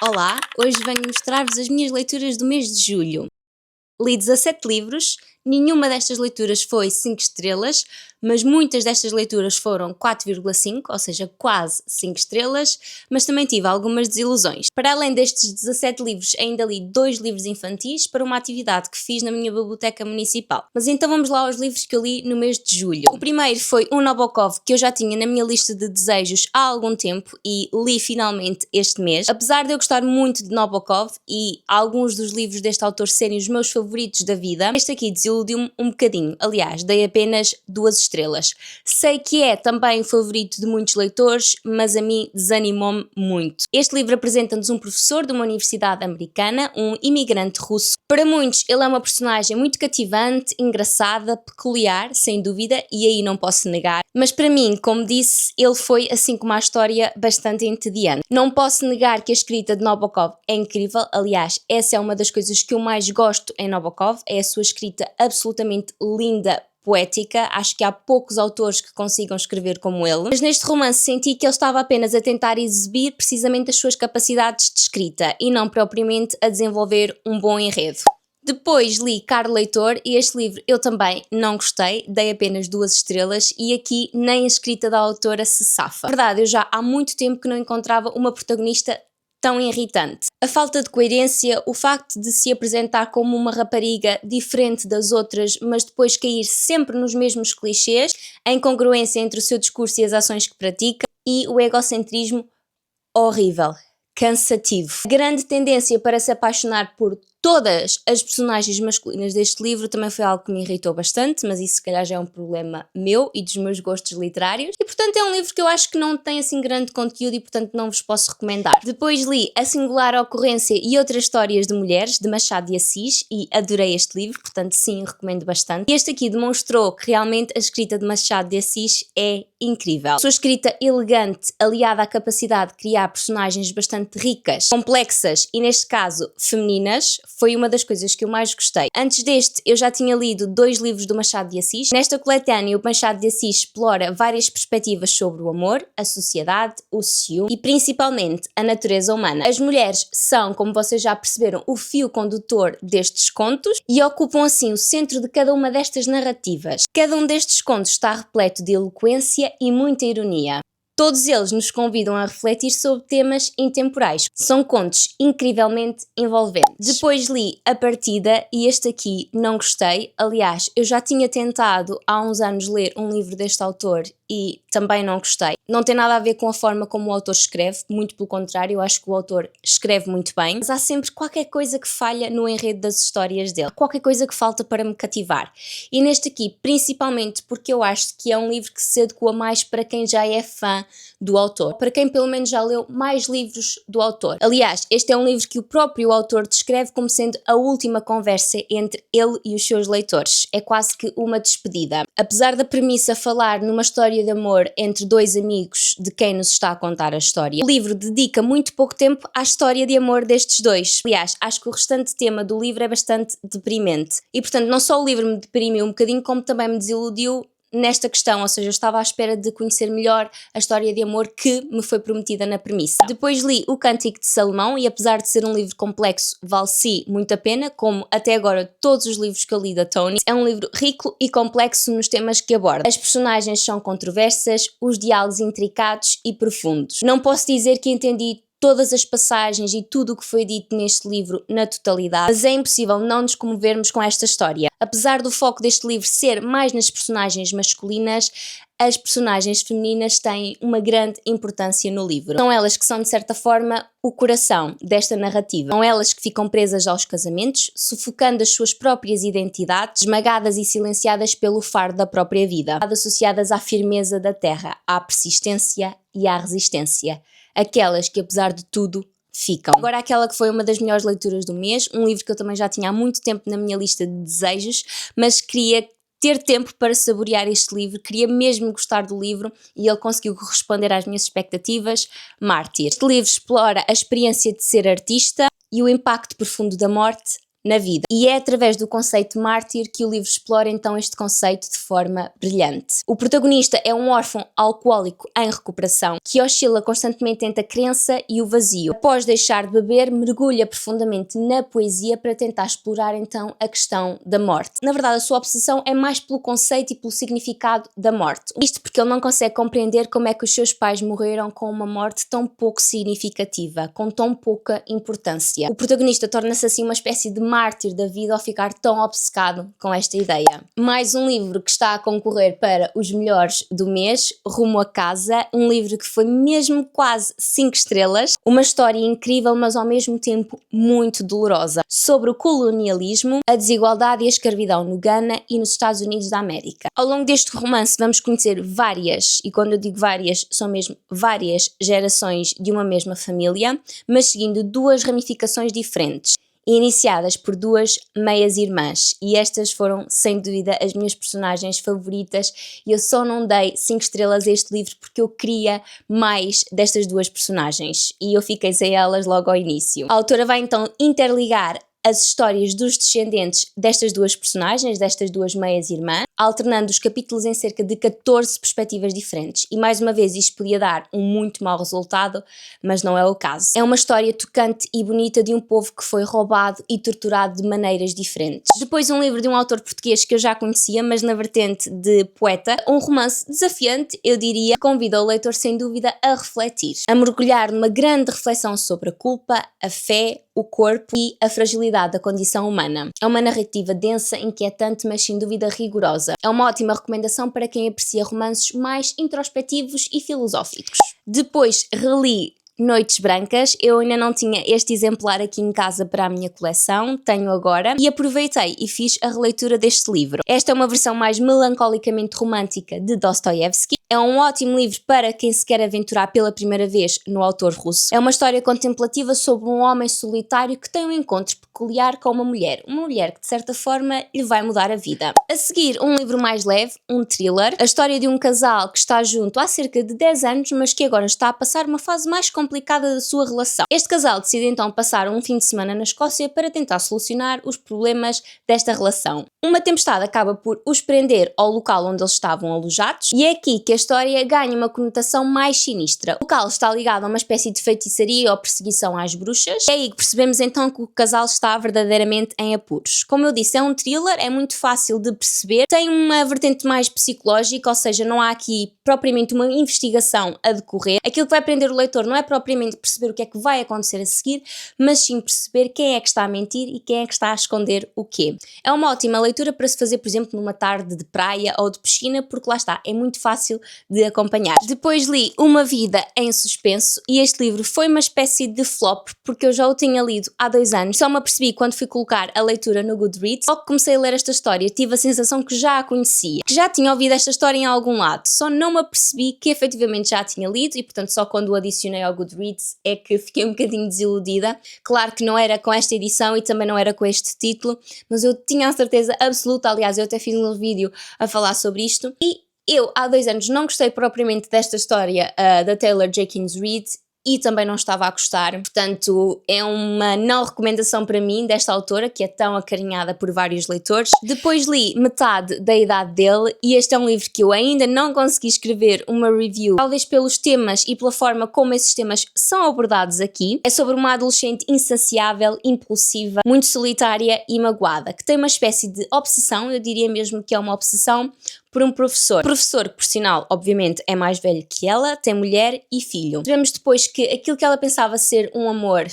Olá, hoje venho mostrar-vos as minhas leituras do mês de julho. Li 17 livros, nenhuma destas leituras foi 5 estrelas, mas muitas destas leituras foram 4,5, ou seja, quase 5 estrelas, mas também tive algumas desilusões. Para além destes 17 livros, ainda li 2 livros infantis para uma atividade que fiz na minha biblioteca municipal. Mas então vamos lá aos livros que eu li no mês de julho. O primeiro foi um Nabokov que eu já tinha na minha lista de desejos há algum tempo e li finalmente este mês. Apesar de eu gostar muito de Nabokov e alguns dos livros deste autor serem os meus favoritos da vida, este aqui desiludiu-me um bocadinho. Aliás, dei apenas 2 estrelas. Sei que é também o favorito de muitos leitores, mas a mim desanimou-me muito. Este livro apresenta-nos um professor de uma universidade americana, um imigrante russo. Para muitos ele é uma personagem muito cativante, engraçada, peculiar, sem dúvida, e aí não posso negar. Mas para mim, como disse, ele foi, assim como a história, bastante entediante. Não posso negar que a escrita de Nabokov é incrível. Aliás, essa é uma das coisas que eu mais gosto em Nabokov, é a sua escrita absolutamente linda, poética. Acho que há poucos autores que consigam escrever como ele. Mas neste romance senti que ele estava apenas a tentar exibir precisamente as suas capacidades de escrita e não propriamente a desenvolver um bom enredo. Depois li Caro Leitor e este livro eu também não gostei, dei apenas 2 estrelas e aqui nem a escrita da autora se safa. Na verdade, eu já há muito tempo que não encontrava uma protagonista tão irritante. A falta de coerência, o facto de se apresentar como uma rapariga diferente das outras, mas depois cair sempre nos mesmos clichês, a incongruência entre o seu discurso e as ações que pratica e o egocentrismo horrível, cansativo. A grande tendência para se apaixonar por todas as personagens masculinas deste livro também foi algo que me irritou bastante, mas isso se calhar já é um problema meu e dos meus gostos literários. E portanto é um livro que eu acho que não tem assim grande conteúdo e portanto não vos posso recomendar. Depois li A Singular Ocorrência e Outras Histórias de Mulheres, de Machado de Assis, e adorei este livro, portanto sim, recomendo bastante. E este aqui demonstrou que realmente a escrita de Machado de Assis é incrível. A sua escrita elegante, aliada à capacidade de criar personagens bastante ricas, complexas e neste caso femininas, foi uma das coisas que eu mais gostei. Antes deste, eu já tinha lido 2 livros do Machado de Assis. Nesta coletânea, o Machado de Assis explora várias perspectivas sobre o amor, a sociedade, o ciúme e principalmente a natureza humana. As mulheres são, como vocês já perceberam, o fio condutor destes contos e ocupam assim o centro de cada uma destas narrativas. Cada um destes contos está repleto de eloquência e muita ironia. Todos eles nos convidam a refletir sobre temas intemporais. São contos incrivelmente envolventes. Depois li A Partida e este aqui não gostei. Aliás, eu já tinha tentado há uns anos ler um livro deste autor e também não gostei. Não tem nada a ver com a forma como o autor escreve, muito pelo contrário, eu acho que o autor escreve muito bem, mas há sempre qualquer coisa que falha no enredo das histórias dele, qualquer coisa que falta para me cativar. E neste aqui, principalmente porque eu acho que é um livro que se adequa mais para quem já é fã do autor, para quem pelo menos já leu mais livros do autor. Aliás, este é um livro que o próprio autor descreve como sendo a última conversa entre ele e os seus leitores. É quase que uma despedida. Apesar da premissa falar numa história de amor entre 2 amigos de quem nos está a contar a história, o livro dedica muito pouco tempo à história de amor destes dois. Aliás, acho que o restante tema do livro é bastante deprimente. E portanto, não só o livro me deprimiu um bocadinho, como também me desiludiu nesta questão, ou seja, eu estava à espera de conhecer melhor a história de amor que me foi prometida na premissa. Depois li O Cântico de Salomão e apesar de ser um livro complexo, vale-se muito a pena, como até agora todos os livros que eu li da Toni. É um livro rico e complexo nos temas que aborda. As personagens são controversas, os diálogos intricados e profundos. Não posso dizer que entendi todas as passagens e tudo o que foi dito neste livro na totalidade, mas é impossível não nos comovermos com esta história. Apesar do foco deste livro ser mais nas personagens masculinas, as personagens femininas têm uma grande importância no livro. São elas que são, de certa forma, o coração desta narrativa. São elas que ficam presas aos casamentos, sufocando as suas próprias identidades, esmagadas e silenciadas pelo fardo da própria vida, associadas à firmeza da terra, à persistência e à resistência. Aquelas que, apesar de tudo, ficam. Agora aquela que foi uma das melhores leituras do mês, um livro que eu também já tinha há muito tempo na minha lista de desejos, mas queria ter tempo para saborear este livro, queria mesmo gostar do livro e ele conseguiu corresponder às minhas expectativas. Mártir. Este livro explora a experiência de ser artista e o impacto profundo da morte na vida. E é através do conceito mártir que o livro explora então este conceito de forma brilhante. O protagonista é um órfão alcoólico em recuperação que oscila constantemente entre a crença e o vazio. Após deixar de beber, mergulha profundamente na poesia para tentar explorar então a questão da morte. Na verdade, a sua obsessão é mais pelo conceito e pelo significado da morte. Isto porque ele não consegue compreender como é que os seus pais morreram com uma morte tão pouco significativa, com tão pouca importância. O protagonista torna-se assim uma espécie de mártir da vida ao ficar tão obcecado com esta ideia. Mais um livro que está a concorrer para os melhores do mês, Rumo a Casa, um livro que foi mesmo quase 5 estrelas, uma história incrível, mas ao mesmo tempo muito dolorosa, sobre o colonialismo, a desigualdade e a escravidão no Ghana e nos Estados Unidos da América. Ao longo deste romance vamos conhecer várias, e quando eu digo várias, são mesmo várias gerações de uma mesma família, mas seguindo duas ramificações diferentes, iniciadas por duas meias-irmãs, e estas foram, sem dúvida, as minhas personagens favoritas, e eu só não dei 5 estrelas a este livro porque eu queria mais destas duas personagens, e eu fiquei sem elas logo ao início. A autora vai então interligar as histórias dos descendentes destas duas personagens, destas duas meias-irmãs, alternando os capítulos em cerca de 14 perspectivas diferentes. E mais uma vez isto podia dar um muito mau resultado, mas não é o caso. É uma história tocante e bonita de um povo que foi roubado e torturado de maneiras diferentes. Depois um livro de um autor português que eu já conhecia, mas na vertente de poeta, um romance desafiante, eu diria, que convida o leitor sem dúvida a refletir, a mergulhar numa grande reflexão sobre a culpa, a fé, o corpo e a fragilidade da condição humana. É uma narrativa densa, inquietante, mas sem dúvida rigorosa. É uma ótima recomendação para quem aprecia romances mais introspectivos e filosóficos. Depois reli Noites Brancas, eu ainda não tinha este exemplar aqui em casa para a minha coleção, tenho agora, e aproveitei e fiz a releitura deste livro. Esta é uma versão mais melancolicamente romântica de Dostoiévski. É um ótimo livro para quem se quer aventurar pela primeira vez no autor russo. É uma história contemplativa sobre um homem solitário que tem um encontro peculiar com uma mulher que de certa forma lhe vai mudar a vida. A seguir, um livro mais leve, um thriller, a história de um casal que está junto há cerca de 10 anos, mas que agora está a passar uma fase mais complicada da sua relação. Este casal decide então passar um fim de semana na Escócia para tentar solucionar os problemas desta relação. Uma tempestade acaba por os prender ao local onde eles estavam alojados, e é aqui que a história ganha uma conotação mais sinistra. O local está ligado a uma espécie de feitiçaria ou perseguição às bruxas. É aí que percebemos então que o casal está verdadeiramente em apuros. Como eu disse, é um thriller, é muito fácil de perceber, tem uma vertente mais psicológica, ou seja, não há aqui propriamente uma investigação a decorrer. Aquilo que vai prender o leitor não é propriamente perceber o que é que vai acontecer a seguir, mas sim perceber quem é que está a mentir e quem é que está a esconder o quê. É uma ótima leitura para se fazer, por exemplo, numa tarde de praia ou de piscina, porque lá está, é muito fácil de acompanhar. Depois li Uma Vida em Suspenso, e este livro foi uma espécie de flop, porque eu já o tinha lido há 2 anos, só me apercebi quando fui colocar a leitura no Goodreads. Ao que comecei a ler esta história, tive a sensação que já a conhecia, que já tinha ouvido esta história em algum lado, só não me apercebi que efetivamente já a tinha lido, e portanto só quando o adicionei ao Goodreads é que fiquei um bocadinho desiludida. Claro que não era com esta edição e também não era com este título, mas eu tinha a certeza absoluta, aliás eu até fiz um vídeo a falar sobre isto, e eu há 2 anos não gostei propriamente desta história da Taylor Jenkins Reid, e também não estava a gostar, portanto é uma não recomendação para mim desta autora, que é tão acarinhada por vários leitores. Depois li Metade da Idade dele, e este é um livro que eu ainda não consegui escrever uma review, talvez pelos temas e pela forma como esses temas são abordados aqui. É sobre uma adolescente insaciável, impulsiva, muito solitária e magoada, que tem uma espécie de obsessão, eu diria mesmo que é uma obsessão, por um professor. Professor que, por sinal, obviamente é mais velho que ela, tem mulher e filho. Vemos depois que aquilo que ela pensava ser um amor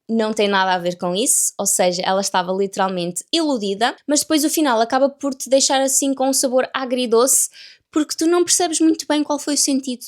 não tem nada a ver com isso, ou seja, ela estava literalmente iludida, mas depois o final acaba por te deixar assim com um sabor agridoce, porque tu não percebes muito bem qual foi o sentido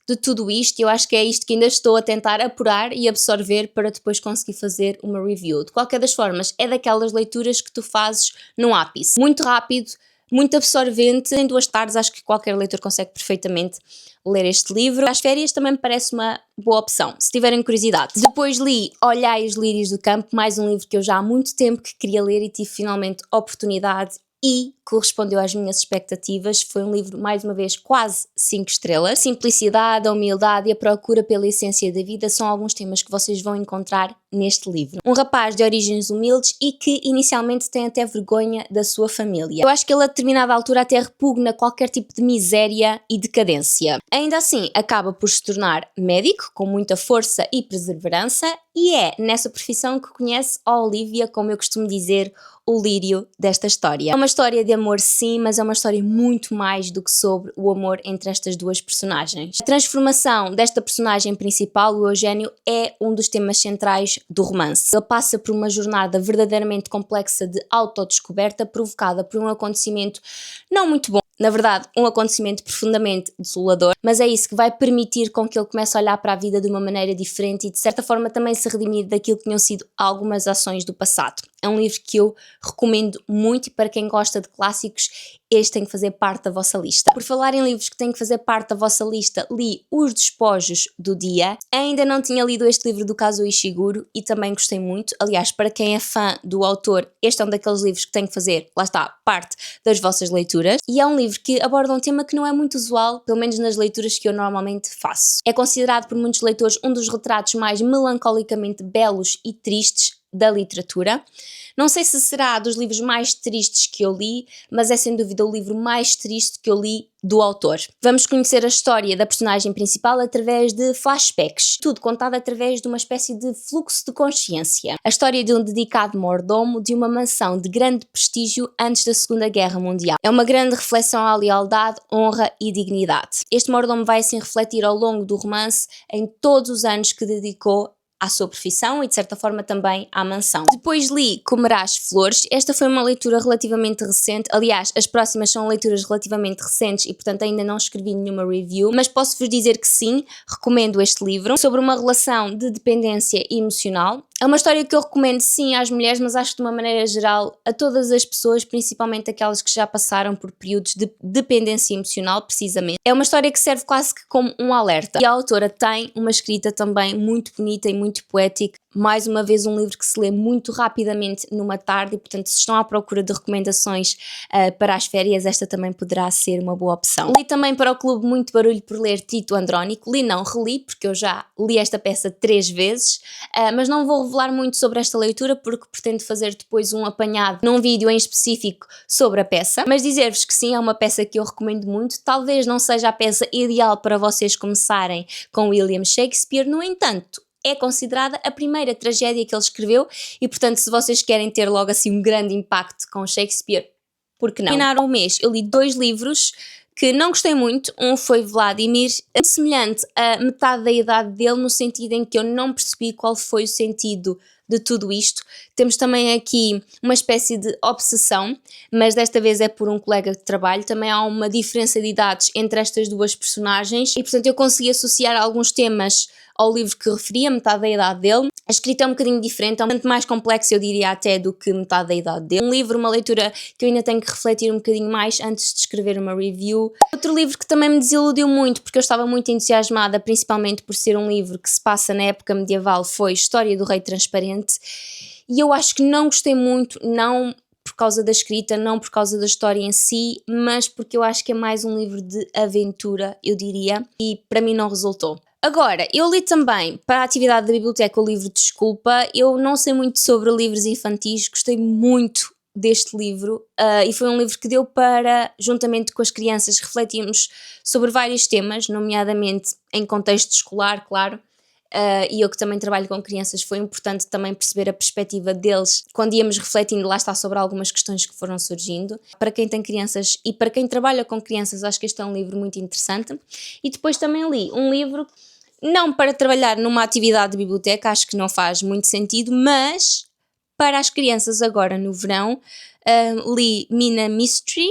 de tudo isto, e eu acho que é isto que ainda estou a tentar apurar e absorver para depois conseguir fazer uma review. De qualquer das formas, é daquelas leituras que tu fazes num ápice, muito rápido, muito absorvente. Em 2 tardes acho que qualquer leitor consegue perfeitamente ler este livro. Às férias também me parece uma boa opção, se tiverem curiosidade. Depois li Olhai os Lírios do Campo, mais um livro que eu já há muito tempo que queria ler e tive finalmente oportunidade e correspondeu às minhas expectativas. Foi um livro, mais uma vez, quase 5 estrelas. A simplicidade, a humildade e a procura pela essência da vida são alguns temas que vocês vão encontrar neste livro. Um rapaz de origens humildes e que inicialmente tem até vergonha da sua família. Eu acho que ele a determinada altura até repugna qualquer tipo de miséria e decadência. Ainda assim, acaba por se tornar médico, com muita força e perseverança, e é nessa profissão que conhece a Olivia, como eu costumo dizer, o lírio desta história. É uma história de amor sim, mas é uma história muito mais do que sobre o amor entre estas duas personagens. A transformação desta personagem principal, o Eugênio, é um dos temas centrais do romance. Ele passa por uma jornada verdadeiramente complexa de autodescoberta provocada por um acontecimento não muito bom. Na verdade, um acontecimento profundamente desolador, mas é isso que vai permitir com que ele comece a olhar para a vida de uma maneira diferente e de certa forma também se redimir daquilo que tinham sido algumas ações do passado. É um livro que eu recomendo muito e para quem gosta de clássicos, este tem que fazer parte da vossa lista. Por falar em livros que têm que fazer parte da vossa lista, li Os Despojos do Dia. Ainda não tinha lido este livro do Kazuo Ishiguro e também gostei muito. Aliás, para quem é fã do autor, este é um daqueles livros que tem que fazer, lá está, parte das vossas leituras. E é um livro que aborda um tema que não é muito usual, pelo menos nas leituras que eu normalmente faço. É considerado por muitos leitores um dos retratos mais melancolicamente belos e tristes da literatura. Não sei se será dos livros mais tristes que eu li, mas é sem dúvida o livro mais triste que eu li do autor. Vamos conhecer a história da personagem principal através de flashbacks, tudo contado através de uma espécie de fluxo de consciência. A história de um dedicado mordomo de uma mansão de grande prestígio antes da Segunda Guerra Mundial. É uma grande reflexão à lealdade, honra e dignidade. Este mordomo vai assim refletir ao longo do romance em todos os anos que dedicou à sua profissão e de certa forma também à mansão. Depois li Comerás Flores. Esta foi uma leitura relativamente recente, aliás as próximas são leituras relativamente recentes e portanto ainda não escrevi nenhuma review, mas posso-vos dizer que sim, recomendo este livro, sobre uma relação de dependência emocional. É uma história que eu recomendo sim às mulheres, mas acho que de uma maneira geral a todas as pessoas, principalmente aquelas que já passaram por períodos de dependência emocional, precisamente. É uma história que serve quase que como um alerta. E a autora tem uma escrita também muito bonita e muito poética. Mais uma vez um livro que se lê muito rapidamente numa tarde e portanto se estão à procura de recomendações para as férias, esta também poderá ser uma boa opção. Li também para o clube Muito Barulho por Ler Tito Andrónico. Li não, reli, porque eu já li esta peça 3 vezes, mas não vou revelar muito sobre esta leitura porque pretendo fazer depois um apanhado num vídeo em específico sobre a peça, mas dizer-vos que sim, é uma peça que eu recomendo muito. Talvez não seja a peça ideal para vocês começarem com William Shakespeare, no entanto, é considerada a primeira tragédia que ele escreveu e, portanto, se vocês querem ter logo assim um grande impacto com Shakespeare, por que não? Terminaram o mês, eu li 2 livros que não gostei muito. Um foi Vladimir, semelhante a metade da idade dele, no sentido em que eu não percebi qual foi o sentido de tudo isto. Temos também aqui uma espécie de obsessão, mas desta vez é por um colega de trabalho. Também há uma diferença de idades entre estas duas personagens e, portanto, eu consegui associar alguns temas ao livro que referia, metade da idade dele. A escrita é um bocadinho diferente, é um tanto mais complexo, eu diria até, do que metade da idade dele. Um livro, uma leitura que eu ainda tenho que refletir um bocadinho mais antes de escrever uma review. Outro livro que também me desiludiu muito, porque eu estava muito entusiasmada, principalmente por ser um livro que se passa na época medieval, foi História do Rei Transparente. E eu acho que não gostei muito, não por causa da escrita, não por causa da história em si, mas porque eu acho que é mais um livro de aventura, eu diria, e para mim não resultou. Agora, eu li também para a atividade da biblioteca o livro Desculpa. Eu não sei muito sobre livros infantis, gostei muito deste livro e foi um livro que deu para, juntamente com as crianças, refletirmos sobre vários temas, nomeadamente em contexto escolar, claro. E eu que também trabalho com crianças, foi importante também perceber a perspectiva deles quando íamos refletindo, lá está, sobre algumas questões que foram surgindo. Para quem tem crianças e para quem trabalha com crianças, acho que este é um livro muito interessante. E depois também li um livro, não para trabalhar numa atividade de biblioteca, acho que não faz muito sentido, mas para as crianças agora no verão, li Mina Mystery.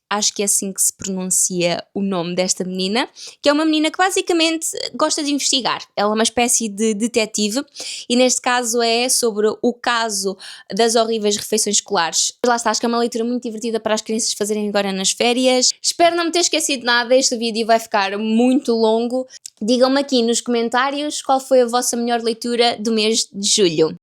Acho que é assim que se pronuncia o nome desta menina, que é uma menina que basicamente gosta de investigar. Ela é uma espécie de detetive e neste caso é sobre o caso das horríveis refeições escolares. Lá está, acho que é uma leitura muito divertida para as crianças fazerem agora nas férias. Espero não me ter esquecido nada, este vídeo vai ficar muito longo. Digam-me aqui nos comentários qual foi a vossa melhor leitura do mês de julho.